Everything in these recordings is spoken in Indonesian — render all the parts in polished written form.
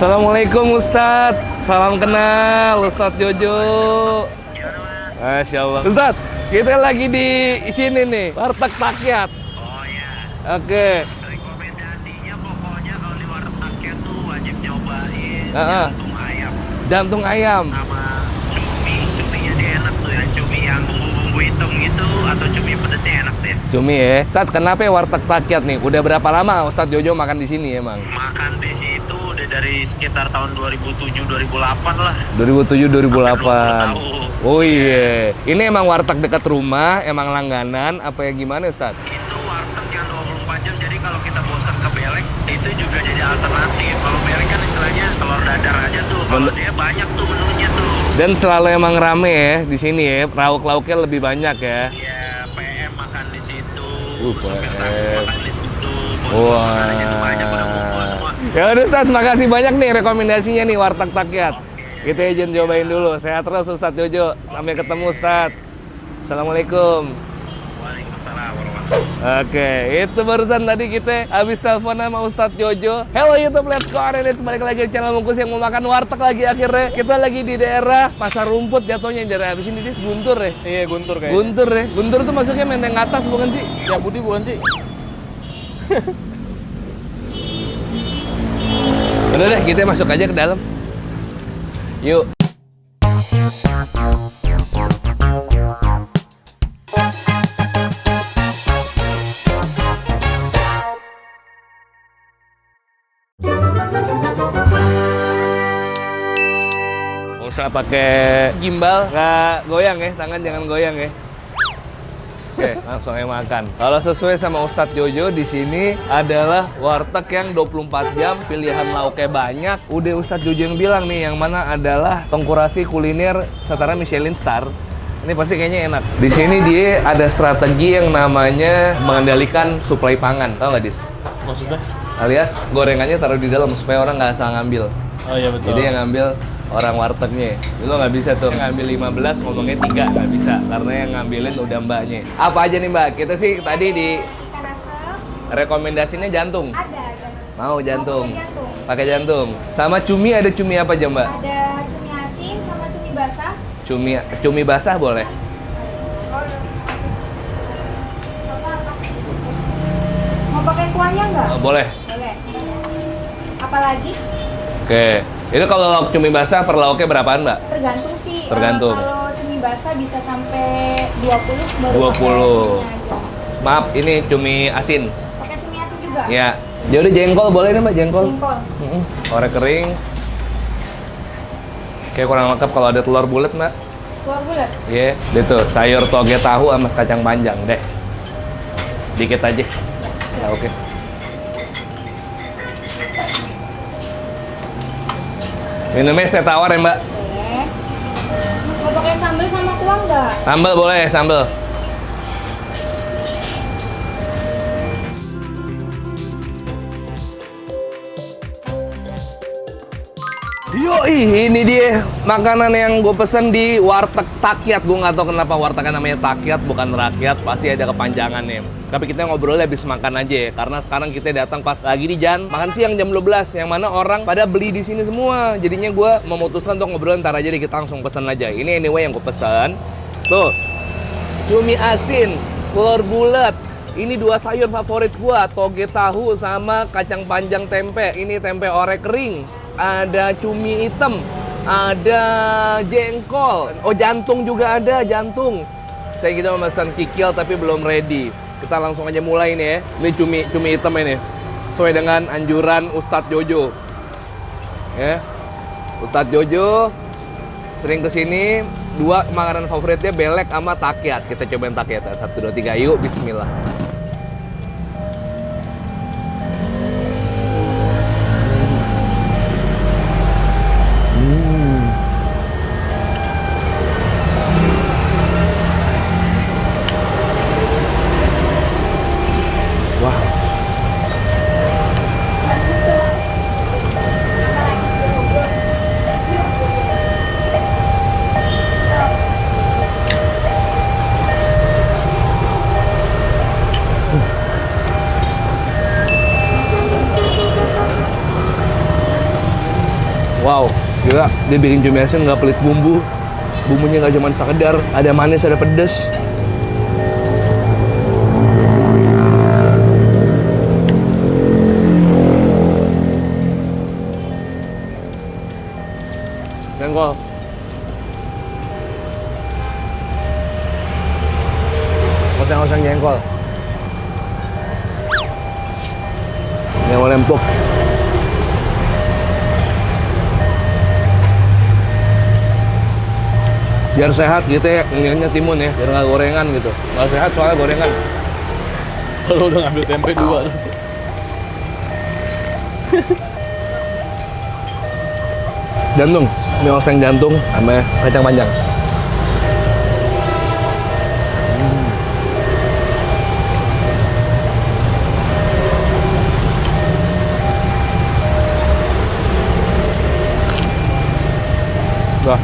Assalamualaikum Ustadz, salam kenal Ustadz Jojo. Masya Allah. Ustadz, kita lagi di sini nih, Warteg Takyat. Oh ya. Oke. Rekomendasinya pokoknya kalau di Warteg Takyat tuh wajib nyobain jantung ayam Jantung ayam. sama cumi. Cuminya dia enak tuh ya, cumi yang bumbu-bumbu hitam gitu atau cumi pedesnya enak deh. Cumi ya. Ustadz, kenapa ya Warteg Takyat nih? Udah berapa lama Ustadz Jojo makan di sini emang? Makan di situ udah dari sekitar tahun 2007-2008 lah. 2007-2008. Tahu. Oh iya. Ini emang warteg dekat rumah, emang langganan, apa ya gimana Ustadz? Itu warteg yang 24 jam, jadi kalau kita bosan ke belek, itu juga jadi alternatif. Kalau belek kan istilahnya telur dadar aja tuh, kalau dia banyak tuh menunya tuh. Dan selalu emang rame ya di sini ya, lauk-lauknya lebih banyak ya. Ya, PM makan di situ, PM. sopir taksi makan di situ, bos Wah. makanannya tuh banyak, pada kumpul semua. Ya udah Ustadz, makasih banyak nih rekomendasinya nih Warteg Takyat. Kita izin cobain dulu. Sehat terus Ustadz Jojo. Sampai ketemu Ustadz. Assalamualaikum. Waalaikumsalam warahmatullahi. Oke, itu barusan tadi kita habis telepon sama Ustadz Jojo. Hello YouTube, let's go. Hari ini balik lagi di channel Mungkus yang mau makan warteg lagi akhirnya. Kita lagi di daerah Pasar Rumput jatuhnya. Daerah habis ini dia Guntur ya? Iya, Guntur kayaknya. Guntur ya? Guntur tuh masuknya Menteng Atas bukan sih? Ya Budi bukan sih? Udah deh, kita masuk aja ke dalam. Yuk. Nggak usah pakai gimbal, nggak goyang ya, tangan jangan goyang ya. Oke, langsung aja makan. Kalau sesuai sama Ustadz Jojo, di sini adalah warteg yang 24 jam, pilihan lauknya banyak. Udah Ustadz Jojo yang bilang nih, yang mana adalah pengkurasi kuliner setara Michelin Star. Ini pasti kayaknya enak. Di sini dia ada strategi yang namanya mengendalikan suplai pangan. Tahu nggak, Dis? Maksudnya? Alias gorengannya taruh di dalam supaya orang nggak salah ngambil. Oh iya betul. Jadi yang ngambil orang wartegnya. Lo nggak bisa tuh ngambil 15 ngomongnya 3, nggak bisa karena yang ngambilin udah mbaknya. Apa aja nih Mbak? Kita sih tadi di Ikan asap rekomendasinya jantung. ada. Mau jantung. Jantung. Pakai jantung. Sama cumi, ada cumi apa aja Mbak? Ada cumi asin sama cumi basah. Cumi basah boleh. Mau pakai kuahnya nggak? Oh, boleh. Boleh. Apalagi? Oke. Itu kalau lauk cumi basah per lauknya berapaan Mbak? Tergantung sih. Tergantung. Kalau cumi basah bisa sampai 20 baru 20. pakai cuminya aja. Maaf, ini cumi asin. Pakai cumi asin juga? Ya. Jadi jengkol boleh nih Mbak, jengkol. Jengkol. Orek kering. Kayak kurang lengkap kalau ada telur bulat Mbak. Telur bulat. Iya, itu sayur toge tahu sama kacang panjang deh. Dikit aja. Ya, oke. Minumnya saya tawar ya Mbak. Oke. Mau pakai sambal sama kuah nggak? Sambal boleh, sambal. Yoi, ini dia makanan yang gue pesen di Warteg Takyat. Gue nggak tahu kenapa wartegnya namanya Takyat, bukan rakyat. Pasti ada kepanjangannya. Tapi kita ngobrolnya habis makan aja ya. Karena sekarang kita datang pas lagi di makan siang jam 12. Yang mana orang pada beli di sini semua. Jadinya gue memutuskan untuk ngobrol ntar aja deh, kita langsung pesen aja. Ini anyway yang gue pesen. Tuh, cumi asin, telur bulat. Ini dua sayur favorit gua, toge tahu sama kacang panjang tempe. Ini tempe orek kering. Ada cumi hitam, ada jengkol. Oh, jantung juga ada, jantung. Saya kita memesan kikil tapi belum ready. Kita langsung aja mulai nih ya. Ini cumi hitam ini. Sesuai dengan anjuran Ustadz Jojo. Ya. Ustadz Jojo sering kesini. Dua makanan favoritnya belek sama takyat. Kita cobain takyat. 1, 2, 3, yuk bismillah. Wow, gila. Dia bikin cumi asin nggak pelit bumbu. Bumbunya nggak cuma sekedar, ada manis, ada pedes. Jengkol. Oseng-oseng jengkol. Jengkol empuk. Biar sehat gitu ya, ngeliatnya timun ya, biar nggak gorengan gitu. Nggak sehat soalnya gorengan. Kalau udah ngambil tempe 2 tuh. Jantung, mie oseng jantung sama kacang panjang. Wah.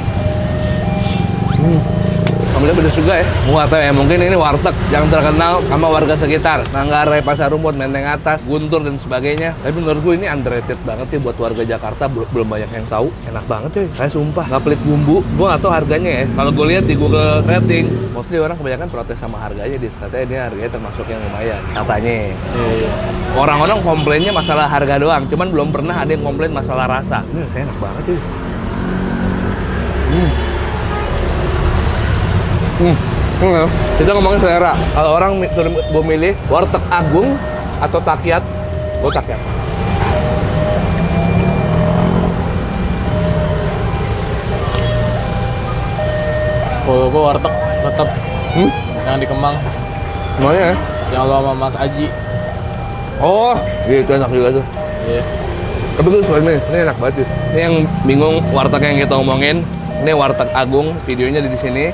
Alhamdulillah pedes juga ya. Nggak tahu ya, mungkin ini warteg yang terkenal sama warga sekitar. Manggarai, Pasar Rumput, Menteng Atas, Guntur, dan sebagainya. Tapi menurut gue ini underrated banget sih buat warga Jakarta. Belum banyak yang tahu. Enak banget cuy. Saya sumpah, nggak pelit bumbu. Gue nggak tahu harganya ya. Kalau gue lihat di Google Rating, mostly orang kebanyakan protes sama harganya. Katanya ini harganya termasuk yang lumayan. Katanya. Iya. Orang-orang komplainnya masalah harga doang. Cuman belum pernah ada yang komplain masalah rasa. Ini saya enak banget cuy. Kita ngomongin selera. Kalau orang suruh gue milih warteg Agung atau Takyat, gue Takyat. Kalau gue warteg tetap yang di Kemang, Semuanya ya? yang lo sama Mas Aji. Oh, iya itu enak juga tuh. Iya. Tapi gue suka ini enak banget tuh. Ini yang bingung warteg yang kita omongin. Ini warteg Agung, videonya di sini.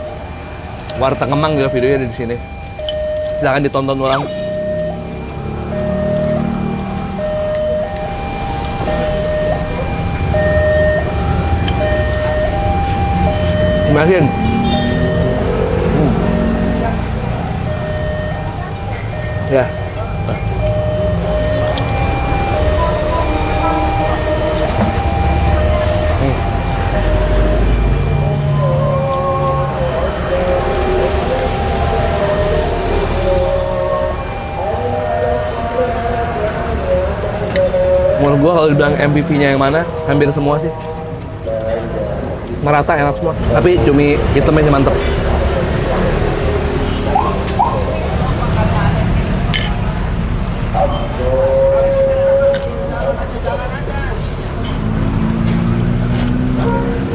Warteg Kemang juga videonya di sini. Silahkan ditonton ulang. Masin. Ya. Menurut gua kalau dibilang MVP-nya yang mana, hampir semua sih. Merata, enak semua. Tapi cumi hitamnya mantep.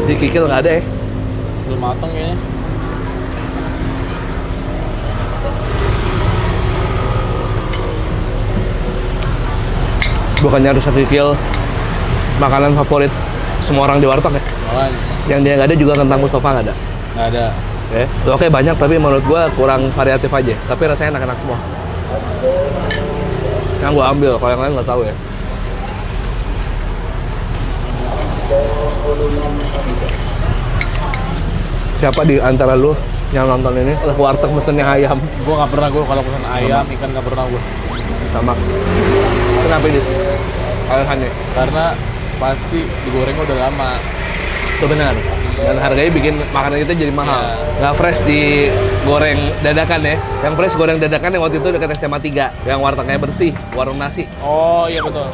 Di kikil nggak ada ya. Belum matang kayaknya. Bukannya harus kikil makanan favorit semua orang di warteg ya. Makanya. Yang dia nggak ada juga kentang Mustafa nggak ada. Nggak ada. Oke banyak tapi menurut gua kurang variatif aja. Tapi rasanya enak-enak semua. Yang gua ambil, kalau yang lain nggak tahu ya. Siapa di antara lu yang nonton ini ke warteg mesennya ayam? Gue nggak pernah, gue kalau pesan ayam, ikan nggak pernah gue. Sama. Kenapa ini? Alasannya? Karena pasti digorengnya udah lama. Itu benar. Dan harganya bikin makanan kita jadi mahal. Nggak fresh digoreng dadakan ya. Yang fresh goreng dadakan yang waktu itu dekat SMA 3. Yang wartegnya bersih, warung nasi. Oh iya betul.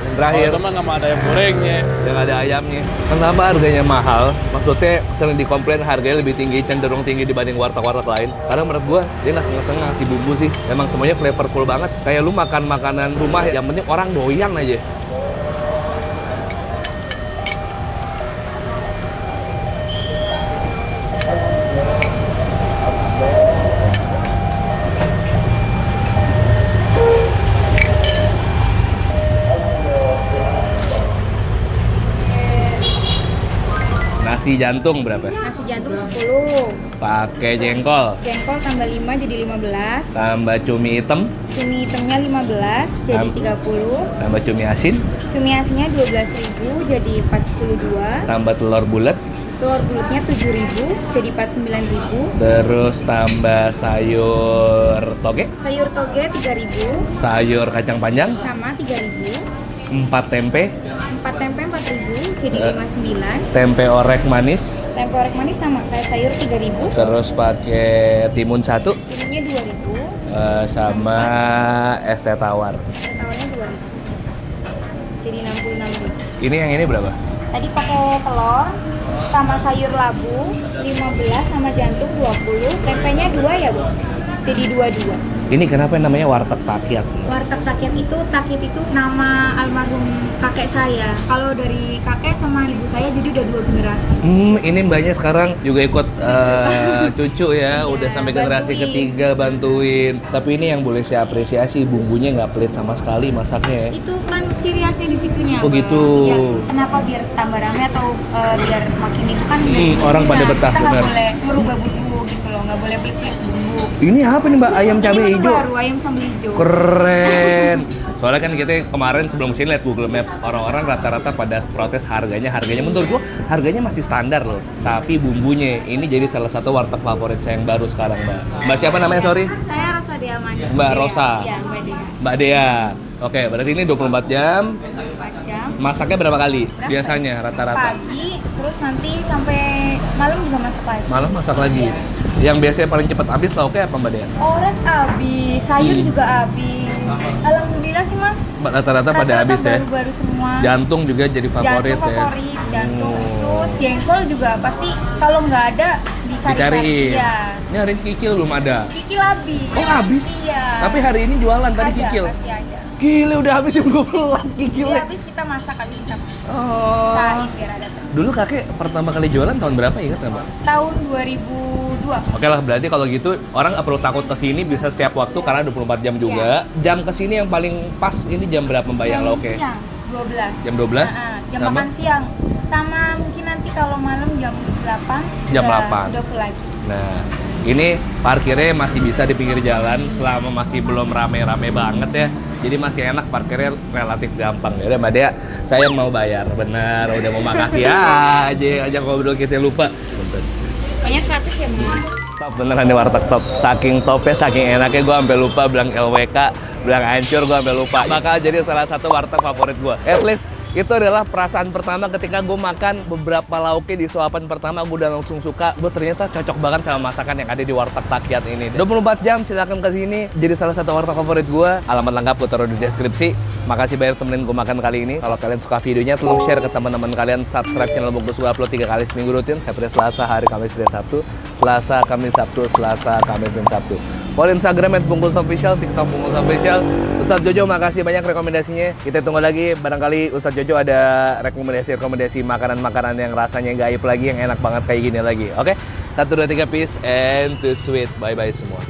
Yang terakhir, Kalau teman nggak ada ayam gorengnya. yang ada ayamnya. Kenapa harganya mahal? Maksudnya sering dikomplain harganya lebih tinggi, cenderung tinggi dibanding warteg-warteg lain. Karena menurut gua dia nggak sengaja ngasih bumbu sih. Emang semuanya flavorful banget. Kayak lu makan makanan rumah, yang penting orang doyan aja. Nasi jantung berapa? Nasi jantung 10. Pakai jengkol, Jengkol tambah 5 jadi 15. tambah cumi hitam, Cumi hitamnya 15 jadi 30. tambah cumi asin, Cumi asinnya 12.000 jadi 42. tambah telur bulat, Telur bulatnya 7.000 jadi 49.000. terus tambah sayur toge, Sayur toge 3.000 sayur kacang panjang, sama 3.000. 4 tempe, 4 tempe 4.000, jadi 59. Tempe orek manis, Tempe orek manis sama kayak sayur 3.000. terus pakai timun 1, Ininya 2.000. sama es teh tawar. Tawarnya 2.000. Jadi 66.000. Ini yang ini berapa? Tadi pakai telur sama sayur labu 15 sama jantung 20. Tempenya 2 ya, Bu? Jadi 22. Ini kenapa namanya warteg takyat? Warteg takyat itu nama almarhum kakek saya. Kalau dari kakek sama ibu saya jadi udah 2 generasi. Ini mbaknya sekarang juga ikut cucu ya, Iya, udah sampai generasi bantuin. ketiga bantuin. Tapi ini yang boleh saya apresiasi, bumbunya nggak pelit sama sekali masaknya ya. Itu kan ciri khasnya di situnya. Oh, Bang. gitu. Iya. Kenapa biar tambah rame atau biar makin itu kan Orang pada betah, kita nggak benar. boleh merubah bumbu gitu loh, nggak boleh pelit-pelit bumbu. Ini apa nih mbak? Ayam cabai Ini menu hijau. baru, ayam sambal hijau. Keren. Soalnya kan kita kemarin sebelum sini lihat Google Maps, orang-orang rata-rata pada protes harganya. Harganya menurut gua harganya masih standar loh. Tapi bumbunya ini jadi salah satu warteg favorit saya yang baru sekarang, Mbak. Mbak siapa namanya, sorry? Saya Rosa Diaman. Mbak Dea. Rosa. Iya, Mbak Dea. Mbak Dea. Oke, berarti ini 24 jam. 4 jam. Masaknya berapa kali? Berapa? Biasanya rata-rata. Pagi, terus nanti sampai malam juga masak lagi. Malam masak lagi. Yang biasanya paling cepat habis lauknya apa, Mbak Dea? Orek habis, sayur juga habis. Alhamdulillah sih Mas. Rata-rata pada habis ya. Baru-baru semua. Jantung juga jadi favorit Jantung ya. favorit, jantung Oh. usus, jengkol juga pasti kalau nggak ada dicari-cari. Dicariin. Iya. Ini hari ini kikil belum ada. Kikil habis. Oh, habis? Iya. Tapi hari ini jualan tadi Ada, kikil. Pasti ada. Gila udah habis jam 12 Iya, kikilnya. habis kita masak, habis kita masak. Oh. Usahain biar ada terus. Dulu kakek pertama kali jualan tahun berapa ingat nggak, Mbak? Tahun 2002. Oke lah, berarti kalau gitu orang nggak perlu takut ke sini, bisa setiap waktu karena 24 jam juga. Jam ke sini yang paling pas ini jam berapa, Mbak, yang Jam oke? siang, 12. Jam 12? Jam Sama? makan siang. Sama mungkin nanti kalau malam jam 8. Jam udah, 8. Udah full lagi. Nah, ini parkirnya masih bisa di pinggir jalan selama masih belum rame-rame banget ya. Jadi masih enak, parkirnya relatif gampang. Ya udah Mbak Dea, saya mau bayar. Benar, udah mau makasih aja ngobrol kita lupa. Pokoknya 100 ya, Mas. Top beneran di warteg top. Saking topnya, saking enaknya gue sampai lupa bilang LWK, bilang hancur gue sampai lupa. Bakal jadi salah satu warteg favorit gue. At least itu adalah perasaan pertama ketika gue makan beberapa lauknya di suapan pertama, gue udah langsung suka. Gue ternyata cocok banget sama masakan yang ada di warteg takyat ini. 24 jam silakan ke sini, jadi salah satu warteg favorit gue. Alamat lengkap gue taruh di deskripsi. Makasih banyak temenin gue makan kali ini. Kalau kalian suka videonya, tolong share ke teman-teman kalian. Subscribe channel Bungkus, gue upload 3 kali seminggu rutin. Setiap Selasa, hari Kamis, hari Sabtu. Selasa, Kamis, Sabtu, Selasa, Kamis, dan Sabtu. Follow Instagram @bungkusofficial, TikTok Bungkus Official. Ustadz Jojo makasih banyak rekomendasinya. Kita tunggu lagi, barangkali Ustadz Jojo ada rekomendasi makanan-makanan yang rasanya gaib lagi, yang enak banget kayak gini lagi. Oke? 1, 2, 3, peace and to sweet. Bye-bye semua.